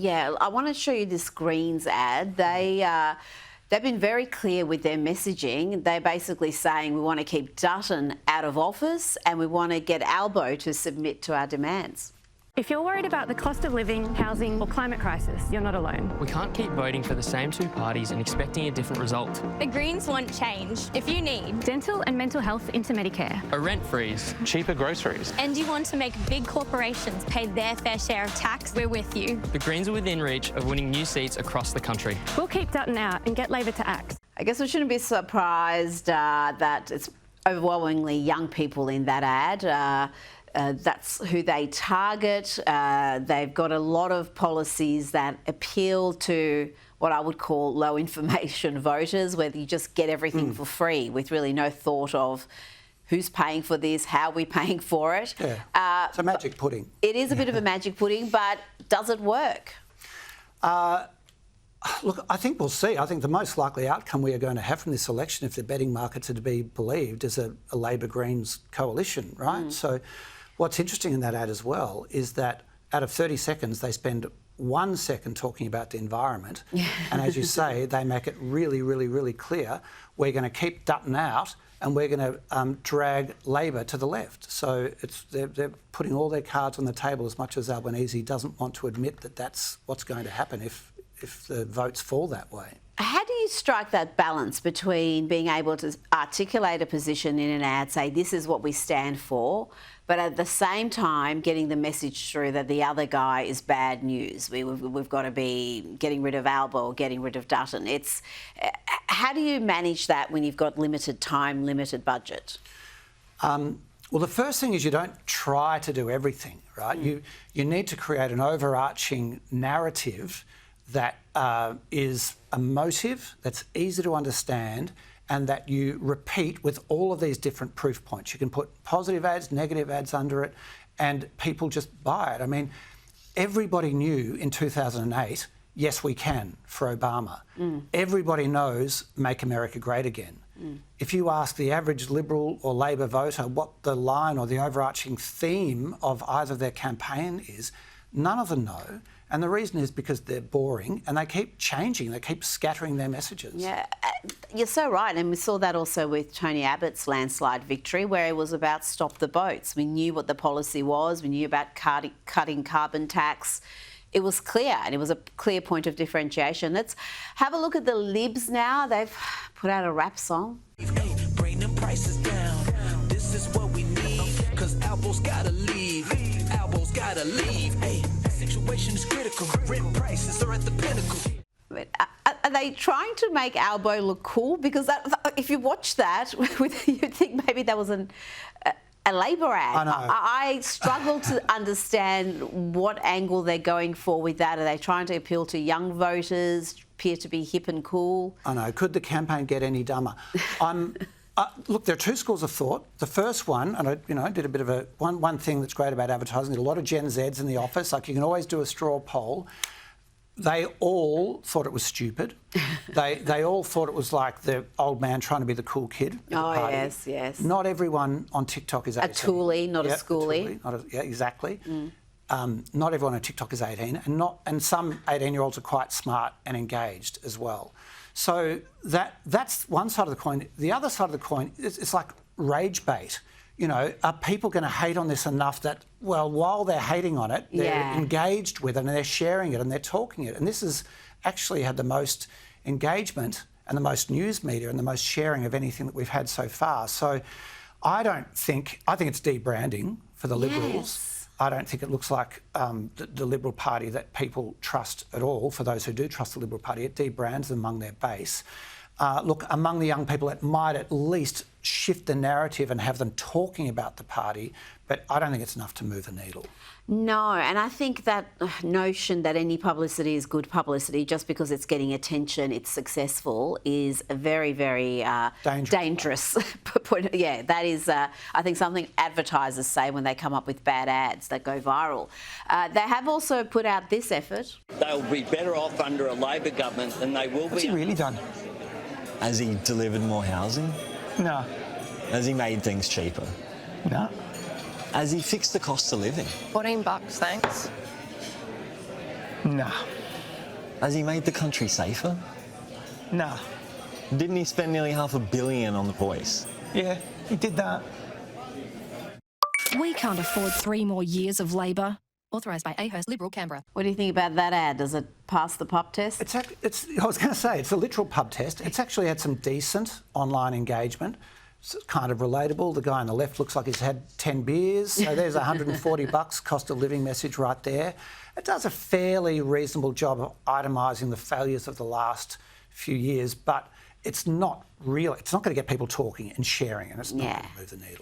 Yeah, I want to show you this Greens ad. They've been very clear with their messaging. They're basically saying we want to keep Dutton out of office and we want to get Albo to submit to our demands. If you're worried about the cost of living, housing or climate crisis, you're not alone. We can't keep voting for the same two parties and expecting a different result. The Greens want change. If you need Dental and mental health into Medicare. A rent freeze. Cheaper groceries. and you want to make big corporations pay their fair share of tax, we're with you. The Greens are within reach of winning new seats across the country. We'll keep Dutton out and get Labor to act. I guess we shouldn't be surprised that it's overwhelmingly young people in that ad. That's who they target. They've got a lot of policies that appeal to what I would call low information voters, where you just get everything for free with really no thought of who's paying for this, how we're paying for it. Yeah. It's a magic pudding. It is a bit of a magic pudding, but does it work? Look, I think we'll see. I think the most likely outcome we are going to have from this election, if the betting markets are to be believed, is a Labor-Greens coalition, right? So what's interesting in that ad as well is that out of 30 seconds, they spend 1 second talking about the environment. And as you say, they make it really, really, really clear we're going to keep Dutton out and we're going to drag Labor to the left. So they're putting all their cards on the table, as much as Albanese doesn't want to admit that that's what's going to happen if the votes fall that way. How do you strike that balance between being able to articulate a position in an ad, say this is what we stand for, but at the same time getting the message through that the other guy is bad news? We've got to be getting rid of Albo or getting rid of Dutton. How do you manage that when you've got limited time, limited budget? Well, the first thing is you don't try to do everything, right? You need to create an overarching narrative that is emotive, that's easy to understand, and that you repeat with all of these different proof points. You can put positive ads, negative ads under it, and people just buy it. I mean, everybody knew in 2008, yes, we can, for Obama. Everybody knows Make America Great Again. If you ask the average Liberal or Labor voter what the line or the overarching theme of either their campaign is, none of them know. And the reason is because they're boring and they keep changing, they keep scattering their messages. Yeah, you're so right. And we saw that also with Tony Abbott's landslide victory, where it was about stop the boats. We knew what the policy was, we knew about cutting carbon tax. It was clear, and it was a clear point of differentiation. Let's have a look at the Libs now. They've put out a rap song. Hey, bring them prices down. This is what we need, cause Albo's gotta leave. Albo's gotta leave. Hey, situation is critical. Rent prices are at the pinnacle. Are they trying to make Albo look cool? Because if you watch that, you'd think maybe that was a Labor ad. I know. I struggle to understand what angle they're going for with that. Are they trying to appeal to young voters, appear to be hip and cool? I know. Could the campaign get any dumber? Look, there are two schools of thought. The first one, and I did a bit of one thing that's great about advertising, a lot of Gen Zs in the office, like you can always do a straw poll. They all thought it was stupid. They all thought it was like the old man trying to be the cool kid at the party. Yes, yes. Not everyone on TikTok is 18. A toolie, not a schoolie. Yeah, exactly. Not everyone on TikTok is 18, and some 18-year-olds are quite smart and engaged as well. So that's one side of the coin. The other side of the coin, it's like rage bait. You know, are people going to hate on this enough that, well, while they're hating on it, they're engaged with it and they're sharing it and they're talking it? And this has actually had the most engagement and the most news media and the most sharing of anything that we've had so far. So I think it's debranding for the Liberals. I don't think it looks like the Liberal Party that people trust at all. For those who do trust the Liberal Party, it debrands them among their base. Look, among the young people, it might at least shift the narrative and have them talking about the party, but I don't think it's enough to move the needle. No, and I think that notion that any publicity is good publicity just because it's getting attention, it's successful, is a very, very dangerous point. Yeah, that is, I think, something advertisers say when they come up with bad ads that go viral. They have also put out this effort. They'll be better off under a Labor government than they will be. What's he really done? Has he delivered more housing? No. Has he made things cheaper? No. Has he fixed the cost of living? $14, thanks. Nah. Has he made the country safer? Nah. Didn't he spend nearly $500 million on the police? Yeah, he did that. We can't afford 3 more years of Labor. Authorised by Ahurst Liberal Canberra. What do you think about that ad? Does it pass the pub test? I was going to say, it's a literal pub test. It's actually had some decent online engagement. It's kind of relatable. The guy on the left looks like he's had 10 beers. So there's $140 cost of living message right there. It does a fairly reasonable job of itemising the failures of the last few years, but it's not real. It's not going to get people talking and sharing, and it's not going to move the needle.